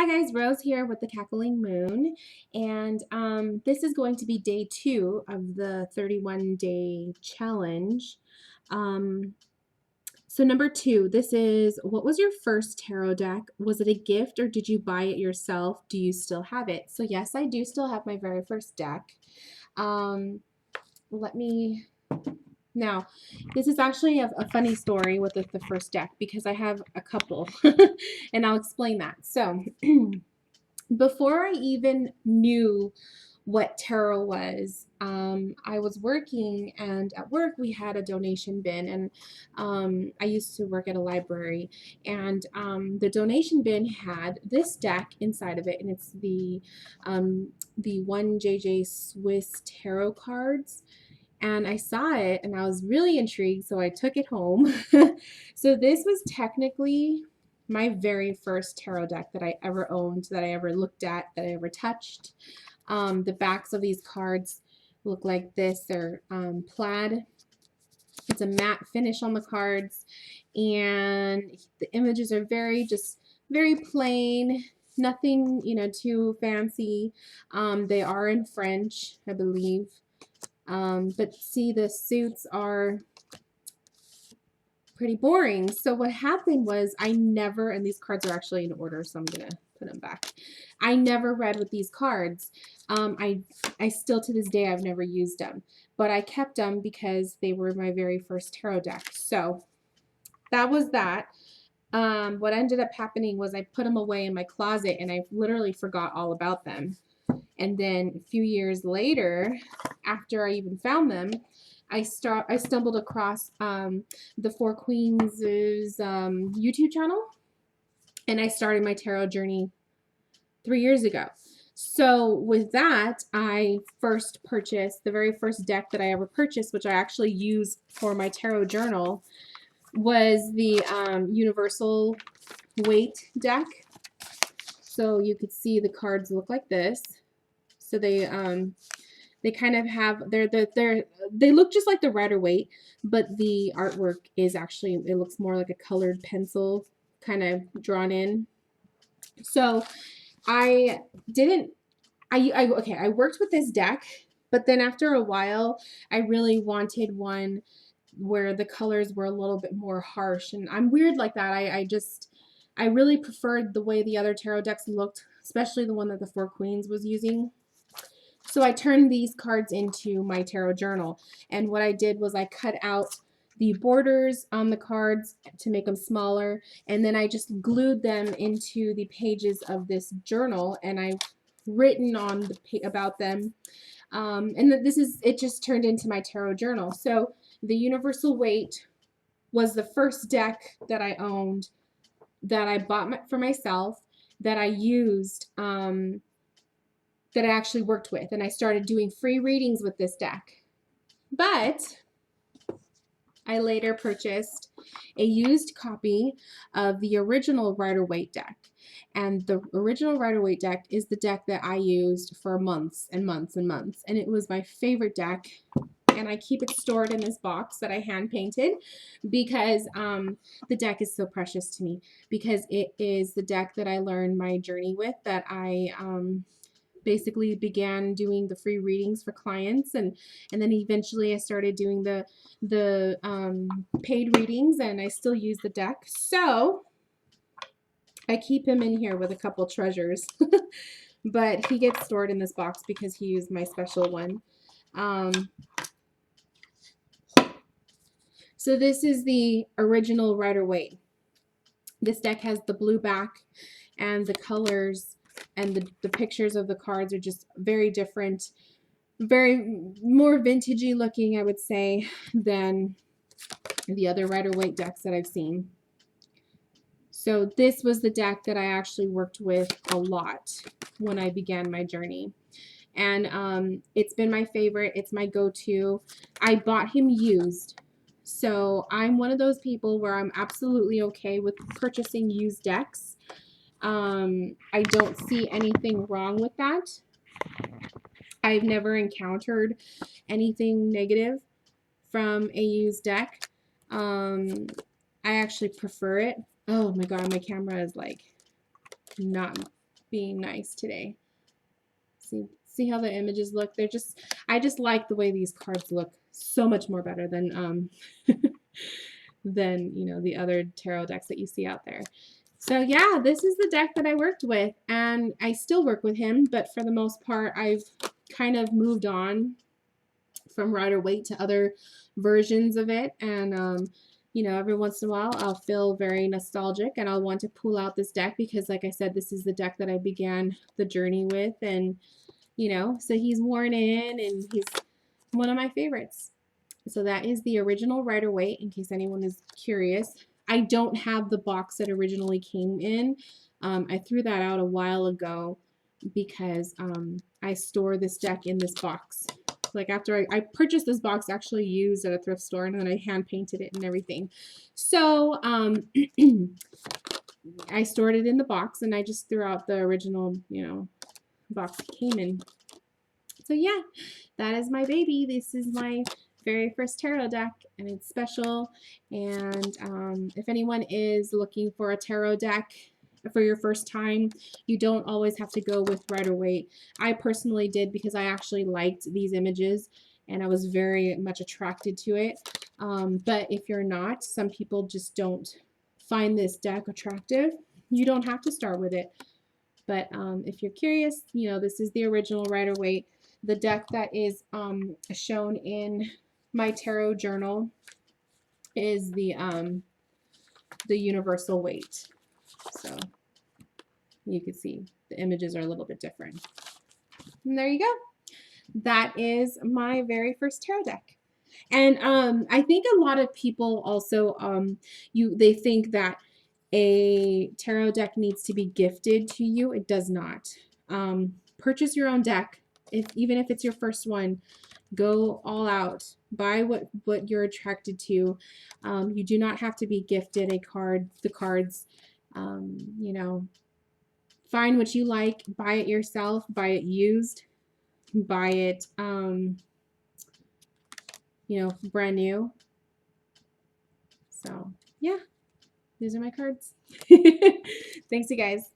Hi guys, Rose here with the Cackling Moon, and this is going to be day 2 of the 31-day challenge. Um, so number 2, this is, what was your first tarot deck? Was it a gift or did you buy it yourself? Do you still have it? So yes, I do still have my very first deck. Let me Now, this is actually a funny story with the first deck because I have a couple, and I'll explain that. So, before I even knew what tarot was, I was working, and at work we had a donation bin, and I used to work at a library, and the donation bin had this deck inside of it, and it's the 1JJ Swiss tarot cards. And I saw it and I was really intrigued, so I took it home. So this was technically my very first tarot deck that I ever owned, that I ever looked at, that I ever touched. The backs of these cards look like this. They're plaid. It's a matte finish on the cards, and the images are very plain, nothing, too fancy. They are in French, I believe. But see, the suits are pretty boring. So what happened was and these cards are actually in order, so I'm going to put them back. I never read with these cards. I still, to this day, I've never used them. But I kept them because they were my very first tarot deck. So that was that. What ended up happening was I put them away in my closet, and I literally forgot all about them. And then a few years later, after I even found them, I stumbled across the Four Queens' YouTube channel, and I started my tarot journey 3 years ago. So with that, I first purchased the very first deck that I ever purchased, which I actually used for my tarot journal, was the Universal Weight deck. So you could see the cards look like this. So they kind of have they look just like the Rider-Waite, but the artwork is actually, it looks more like a colored pencil kind of drawn in. So I didn't I worked with this deck, but then after a while I really wanted one where the colors were a little bit more harsh, and I'm weird like that. I really preferred the way the other tarot decks looked, especially the one that the Four Queens was using. So I turned these cards into my tarot journal, and what I did was I cut out the borders on the cards to make them smaller, and then I just glued them into the pages of this journal, and I've written on about them. And it just turned into my tarot journal. So the Universal Weight was the first deck that I owned, that I bought for myself, that I used, that I actually worked with, and I started doing free readings with this deck. But I later purchased a used copy of the original Rider-Waite deck, and the original Rider-Waite deck is the deck that I used for months and months and months, and it was my favorite deck. And I keep it stored in this box that I hand painted because the deck is so precious to me, because it is the deck that I learned my journey with, that I basically began doing the free readings for clients, and then eventually I started doing the paid readings, and I still use the deck. So I keep him in here with a couple treasures. But he gets stored in this box because he used my special one. So this is the original Rider-Waite. This deck has the blue back, and the colors and the pictures of the cards are just very different, very more vintagey looking, I would say, than the other Rider-Waite decks that I've seen. So this was the deck that I actually worked with a lot when I began my journey. And it's been my favorite. It's my go-to. I bought him used. So I'm one of those people where I'm absolutely okay with purchasing used decks. I don't see anything wrong with that. I've never encountered anything negative from a used deck. I actually prefer it. Oh my god, my camera is like not being nice today. See how the images look? I just like the way these cards look so much more better than than, you know, the other tarot decks that you see out there. So yeah, this is the deck that I worked with, and I still work with him, but for the most part, I've kind of moved on from Rider-Waite to other versions of it, and you know, every once in a while I'll feel very nostalgic and I'll want to pull out this deck because, like I said, this is the deck that I began the journey with, and you know, so he's worn in and he's one of my favorites. So that is the original Rider-Waite, in case anyone is curious. I don't have the box that originally came in. I threw that out a while ago because I store this deck in this box. Like after I purchased this box actually used at a thrift store, and then I hand painted it and everything. So I stored it in the box, and I just threw out the original, you know, box it came in. So yeah, that is my baby. This is my very first tarot deck, and it's special. And if anyone is looking for a tarot deck for your first time, you don't always have to go with Rider-Waite. I personally did because I actually liked these images and I was very much attracted to it. But if you're not, some people just don't find this deck attractive. You don't have to start with it. But if you're curious, you know, this is the original Rider-Waite. The deck that is shown in my tarot journal is the Universal Waite. So you can see the images are a little bit different. And there you go. That is my very first tarot deck. And I think a lot of people also they think that a tarot deck needs to be gifted to you. It does not. Purchase your own deck. Even if it's your first one, go all out. Buy what you're attracted to. You do not have to be gifted the cards. You know, find what you like, buy it yourself, buy it used, buy it you know, brand new. So yeah, these are my cards. Thanks you guys.